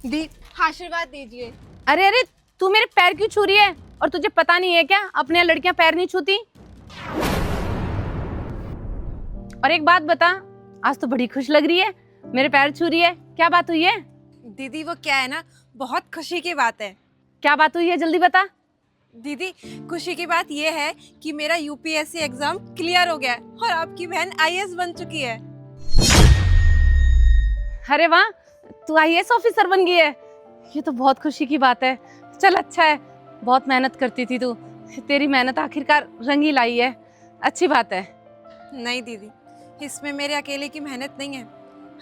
दी आशीर्वाद दीजिए। अरे अरे, तू मेरे पैर क्यों छू रही है? और तुझे पता नहीं है क्या, अपने यहाँ लड़कियां पैर नहीं छूती? और एक बात बता, आज तो बड़ी खुश लग रही है, मेरे पैर छू रही है, क्या बात हुई है? दीदी वो क्या है ना, बहुत खुशी की बात है। क्या बात हुई है, जल्दी बता। दीदी खुशी की बात ये है कि मेरा यूपीएससी एग्जाम क्लियर हो गया है और आपकी बहन आईएएस बन चुकी है। अरे वाह, तू आईएएस ऑफिसर बन गई है, ये तो बहुत खुशी की बात है। चल अच्छा है, बहुत मेहनत करती थी तू, तेरी मेहनत आखिरकार रंग ही लाई है, अच्छी बात है। नहीं दीदी, इसमें मेरे अकेले की मेहनत नहीं है।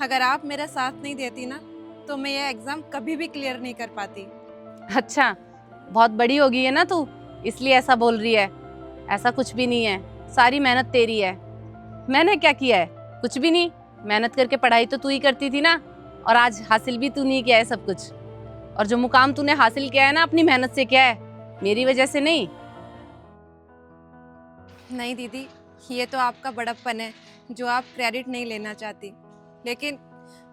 अगर आप मेरा साथ नहीं देती ना तो मैं ये एग्जाम कभी भी क्लियर नहीं कर पाती। अच्छा, बहुत बड़ी हो गई है ना तू, इसलिए ऐसा बोल रही है। ऐसा कुछ भी नहीं है, सारी मेहनत तेरी है। मैंने क्या किया है? कुछ भी नहीं, मेहनत करके पढ़ाई तो तू ही करती थी ना, और आज हासिल भी तूने किया है सब कुछ। और जो मुकाम तूने हासिल किया है ना, अपनी मेहनत से किया है, मेरी वजह से नहीं। नहीं दीदी, ये तो आपका बड़प्पन है जो आप क्रेडिट नहीं लेना चाहती। लेकिन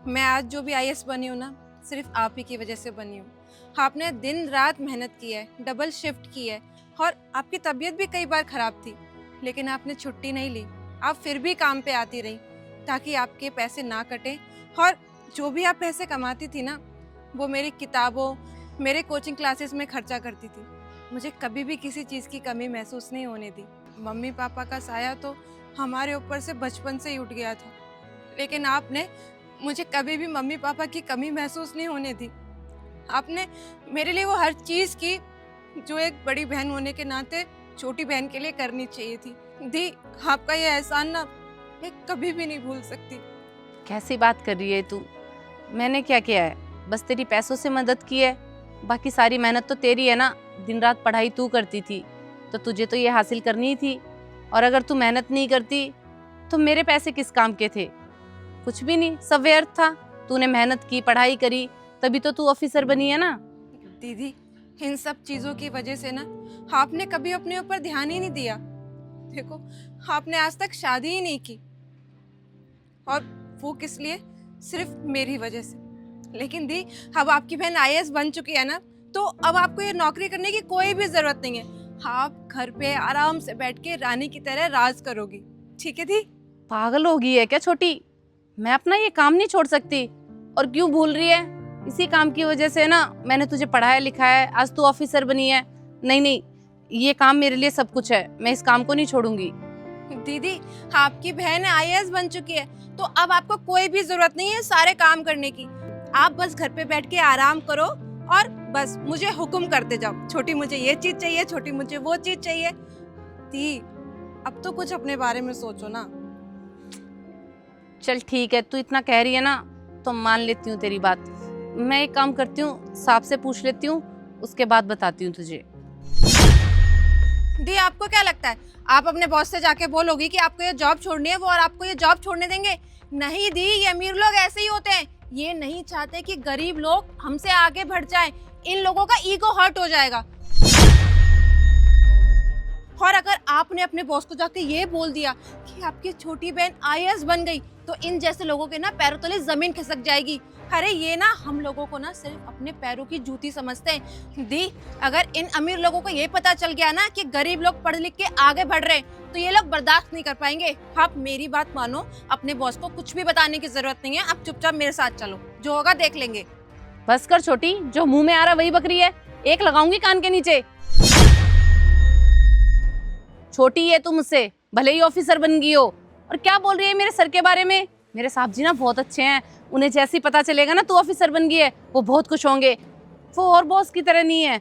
मैं आज जो भी आईएएस बनी हूँ ना, सिर्फ आप ही की वजह से बनी हूँ। आपने दिन रात मेहनत की है, डबल शिफ्ट की है, और आपकी तबीयत भी कई बार खराब थी, लेकिन आपने छुट्टी नहीं ली। आप फिर भी काम पे आती रही ताकि आपके पैसे ना कटें, और जो भी आप पैसे कमाती थी ना, वो मेरी किताबों, मेरे कोचिंग क्लासेस में खर्चा करती थी। मुझे कभी भी किसी चीज़ की कमी महसूस नहीं होने दी। मम्मी पापा का साया तो हमारे ऊपर से बचपन से ही उठ गया था, लेकिन आपने मुझे कभी भी मम्मी पापा की कमी महसूस नहीं होने दी। आपने मेरे लिए वो हर चीज़ की जो एक बड़ी बहन होने के नाते छोटी बहन के लिए करनी चाहिए थी। दी, आपका ये एहसान ना मैं कभी भी नहीं भूल सकती। कैसी बात कर रही है तू? मैंने क्या किया है? बस तेरी पैसों से मदद की है, बाकी सारी मेहनत तो तेरी है ना। दिन रात पढ़ाई तू करती थी, तो तुझे तो ये हासिल करनी ही थी। और अगर तू मेहनत नहीं करती तो मेरे पैसे किस काम के थे? कुछ भी नहीं, सब व्यर्थ था। तूने मेहनत की, पढ़ाई करी, तभी तो तू ऑफिसर बनी है ना। दीदी, इन सब चीज़ों की वजह से ना आपने कभी अपने ऊपर ध्यान ही नहीं दिया। देखो, आपने आज तक शादी ही नहीं की, और वो किस लिए? सिर्फ मेरी वजह से। लेकिन दी, अब आपकी बहन आईएएस बन चुकी है ना, तो अब आपको ये नौकरी करने की कोई भी जरूरत नहीं है। आप घर पे आराम से बैठ के रानी की तरह राज करोगी। ठीक है दी? पागल हो गई है क्या छोटी? मैं अपना ये काम नहीं छोड़ सकती। और क्यों भूल रही है? इसी काम की वजह से ना मैंने तुझे पढ़ाया लिखाया है, आज तू ऑफिसर बनी है। नहीं नहीं, ये काम मेरे लिए सब कुछ है, मैं इस काम को नहीं छोड़ूंगी। दीदी, आपकी बहन आईएएस बन चुकी है, तो अब आपको कोई भी जरूरत नहीं है सारे काम करने की। आप बस घर पे बैठ के आराम करो और बस मुझे हुक्म करते जाओ। छोटी मुझे ये चीज चाहिए, छोटी मुझे वो चीज चाहिए। दी, अब तो कुछ अपने बारे में सोचो ना। चल ठीक है, तू इतना कह रही है ना तो मान लेती हूँ तेरी बात। मैं एक काम करती हूँ, साहब से पूछ लेती हूँ, उसके बाद बताती हूँ तुझे। दी, आपको क्या लगता है आप अपने बॉस से जाके बोलोगी कि आपको ये जॉब छोड़नी है, वो और आपको ये जॉब छोड़ने देंगे? नहीं दी, ये अमीर लोग ऐसे ही होते हैं। ये नहीं चाहते कि गरीब लोग हमसे आगे बढ़ जाएं। इन लोगों का ईगो हर्ट हो जाएगा। और अगर आपने अपने बॉस को जाके ये बोल दिया कि आपकी छोटी बहन आईएएस बन गई, तो इन जैसे लोगों के ना पैरों तले जमीन खिसक जाएगी। अरे ये ना हम लोगों को ना सिर्फ अपने पैरों की जूती समझते हैं। दी, अगर इन अमीर लोगों को ये पता चल गया ना कि गरीब लोग पढ़ लिख के आगे बढ़ रहे हैं, तो ये लोग बर्दाश्त नहीं कर पाएंगे। आप मेरी बात मानो, अपने बॉस को कुछ भी बताने की जरूरत नहीं है। आप चुपचाप मेरे साथ चलो, जो होगा देख लेंगे। बस कर छोटी, जो मुंह में आ रहा वही बकरी है, एक लगाऊंगी कान के नीचे। छोटी है तू मुझसे, भले ही ऑफिसर बन गई हो। और क्या बोल रही है मेरे सर के बारे में? मेरे साहब जी ना बहुत अच्छे हैं, उन्हें जैसे ही पता चलेगा ना तू ऑफिसर बन गई है, वो बहुत खुश होंगे। वो और बॉस की तरह नहीं है।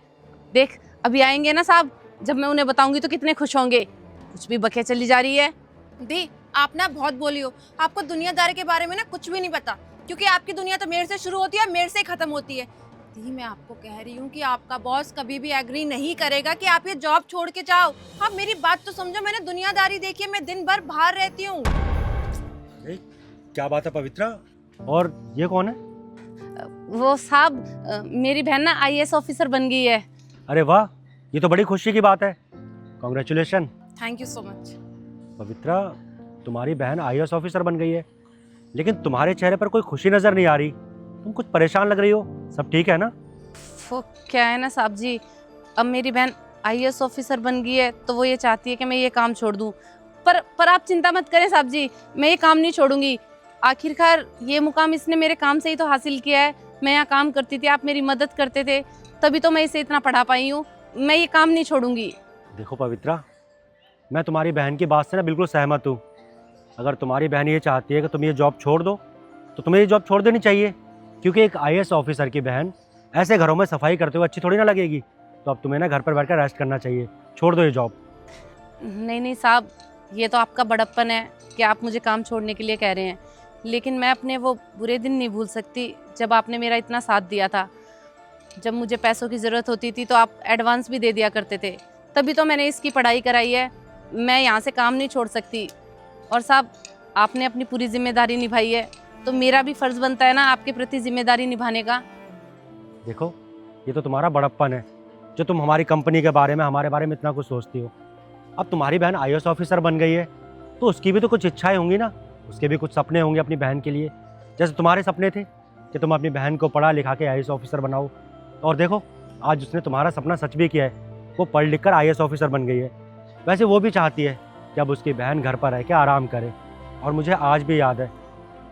देख, अभी आएंगे ना साहब, जब मैं उन्हें बताऊंगी तो कितने खुश होंगे। कुछ भी बके चली जा रही है। दी, आप ना बहुत बोली हो। आपको दुनियादारी के बारे में ना कुछ भी नहीं पता, क्योंकि आपकी दुनिया तो मेरे से शुरू होती है और मेरे से ही खत्म होती है। दी, मैं आपको कह रही हूँ कि आपका बॉस कभी भी एग्री नहीं करेगा कि आप ये जॉब छोड़ के जाओ। आप मेरी बात तो समझो, मैंने दुनियादारी देखी है, मैं दिन भर बाहर रहती हूँ। क्या बात है पवित्रा? और ये कौन है? वो साहब, मेरी बहन ना आईएएस ऑफिसर बन गई है। अरे वाह, ये तो बड़ी खुशी की बात है। Congratulation. Thank you so much. Pavitra, तुम्हारी बहन आईएएस ऑफिसर बन गई है, लेकिन तुम्हारे चेहरे पर कोई खुशी नजर नहीं आ रही। तुम कुछ परेशान लग रही हो। सब ठीक है ना? वो क्या है ना साहब जी, अब मेरी बहन आईएएस ऑफिसर बन गई है तो वो ये चाहती है कि मैं ये काम छोड़ दूं। पर आप चिंता मत करें साहब जी, मैं ये काम नहीं छोड़ूंगी। आखिरकार ये मुकाम इसने मेरे काम से ही तो हासिल किया है। मैं यहाँ काम करती थी, आप मेरी मदद करते थे, तभी तो मैं इसे इतना पढ़ा पाई हूँ। मैं ये काम नहीं छोड़ूंगी। देखो पवित्रा, मैं तुम्हारी बहन की बात से ना बिल्कुल सहमत हूँ। अगर तुम्हारी बहन ये चाहती है कि तुम ये जॉब छोड़ दो तो तुम्हें ये जॉब छोड़ देनी चाहिए, क्योंकि एक आईएएस ऑफिसर की बहन ऐसे घरों में सफाई करते हुए अच्छी थोड़ी ना लगेगी। तो अब तुम्हें ना घर पर बैठकर रेस्ट करना चाहिए, छोड़ दो ये जॉब। नहीं साहब, ये तो आपका बड़प्पन है कि आप मुझे काम छोड़ने के लिए कह रहे हैं, लेकिन मैं अपने वो बुरे दिन नहीं भूल सकती जब आपने मेरा इतना साथ दिया था। जब मुझे पैसों की ज़रूरत होती थी तो आप एडवांस भी दे दिया करते थे, तभी तो मैंने इसकी पढ़ाई कराई है। मैं यहाँ से काम नहीं छोड़ सकती। और साहब, आपने अपनी पूरी जिम्मेदारी निभाई है तो मेरा भी फ़र्ज़ बनता है ना आपके प्रति जिम्मेदारी निभाने का। देखो, ये तो तुम्हारा बड़प्पन है जो तुम हमारी कंपनी के बारे में, हमारे बारे में इतना कुछ सोचती हो। अब तुम्हारी बहन आईएएस ऑफिसर बन गई है तो उसकी भी तो कुछ इच्छाएं होंगी ना, उसके भी कुछ सपने होंगे अपनी बहन के लिए, जैसे तुम्हारे सपने थे कि तुम अपनी बहन को पढ़ा लिखा के आईएएस ऑफिसर बनाओ। और देखो, आज उसने तुम्हारा सपना सच भी किया है, वो पढ़ लिख कर आईएएस ऑफिसर बन गई है। वैसे वो भी चाहती है कि अब उसकी बहन घर पर रह के आराम करे। और मुझे आज भी याद है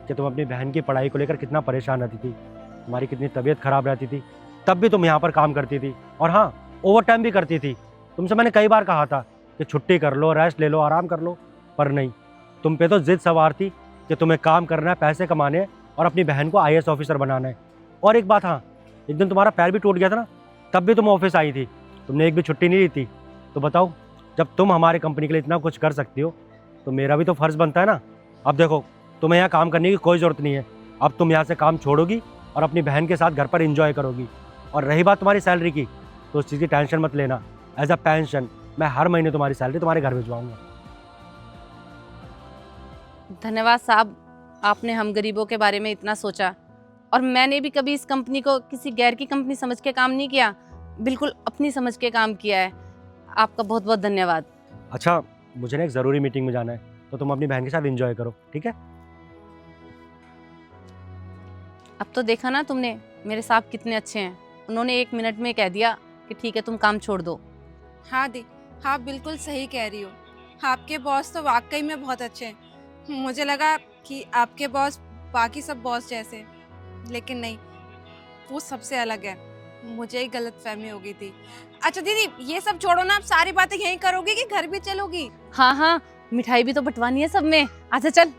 कि तुम अपनी बहन की पढ़ाई को लेकर कितना परेशान रहती थी, तुम्हारी कितनी तबीयत खराब रहती थी, तब भी तुम यहाँ पर काम करती थी। और हाँ, ओवर टाइम भी करती थी। तुमसे मैंने कई बार कहा था कि छुट्टी कर लो, रेस्ट ले लो, आराम कर लो, पर नहीं, तुम पे तो जिद सवार थी कि तुम्हें काम करना है, पैसे कमाने हैं और अपनी बहन को आईएएस ऑफिसर बनाना है। और एक बात, हाँ, एक दिन तुम्हारा पैर भी टूट गया था ना, तब भी तुम ऑफिस आई थी, तुमने एक भी छुट्टी नहीं ली थी। तो बताओ, जब तुम हमारे कंपनी के लिए इतना कुछ कर सकती हो तो मेरा भी तो फ़र्ज़ बनता है ना। अब देखो, तुम्हें यहाँ काम करने की कोई ज़रूरत नहीं है। अब तुम यहाँ से काम छोड़ोगी और अपनी बहन के साथ घर पर एंजॉय करोगी। और रही बात तुम्हारी सैलरी की, तो उस चीज़ की टेंशन मत लेना। एज अ पेंशन मैं हर महीने तुम्हारी सैलरी तुम्हारे घर भिजवाऊंगा। धन्यवाद साहब, आपने हम गरीबों के बारे में इतना सोचा। और मैंने भी कभी इस कंपनी को किसी गैर की कंपनी समझ के काम नहीं किया, बिल्कुल अपनी समझ के काम किया है। आपका बहुत बहुत धन्यवाद। अच्छा, मुझे ना एक ज़रूरी मीटिंग में जाना है, तो तुम अपनी बहन के साथ एंजॉय करो, ठीक है? अब तो देखा ना तुमने, मेरे साहब कितने अच्छे हैं। उन्होंने 1 मिनट में कह दिया कि ठीक है, तुम काम छोड़ दो। हाँ दी, आप बिल्कुल सही कह रही हो। आपके बॉस तो वाकई में बहुत अच्छे हैं। मुझे लगा कि आपके बॉस बाकी सब बॉस जैसे हैं, लेकिन नहीं, वो सबसे अलग है। मुझे ही गलतफहमी हो गई थी। अच्छा दीदी, ये सब छोड़ो ना, आप सारी बातें यहीं करोगी कि घर भी चलोगी? हाँ हाँ, मिठाई भी तो बंटवानी है सब में। आजा चल।